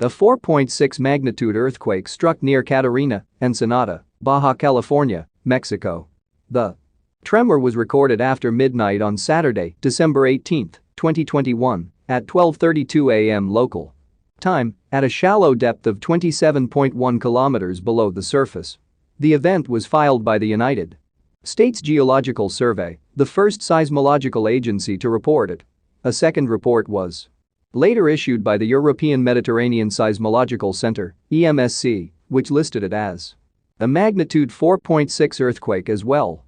A 4.6 magnitude earthquake struck near Catarina, Ensenada, Baja California, Mexico. The tremor was recorded after midnight on Saturday, December 18, 2021, at 12:32 a.m. local time, at a shallow depth of 27.1 kilometers below the surface. The event was filed by the United States Geological Survey, the first seismological agency to report it. A second report was later issued by the European Mediterranean Seismological Center, EMSC, which listed it as a magnitude 4.6 earthquake as well.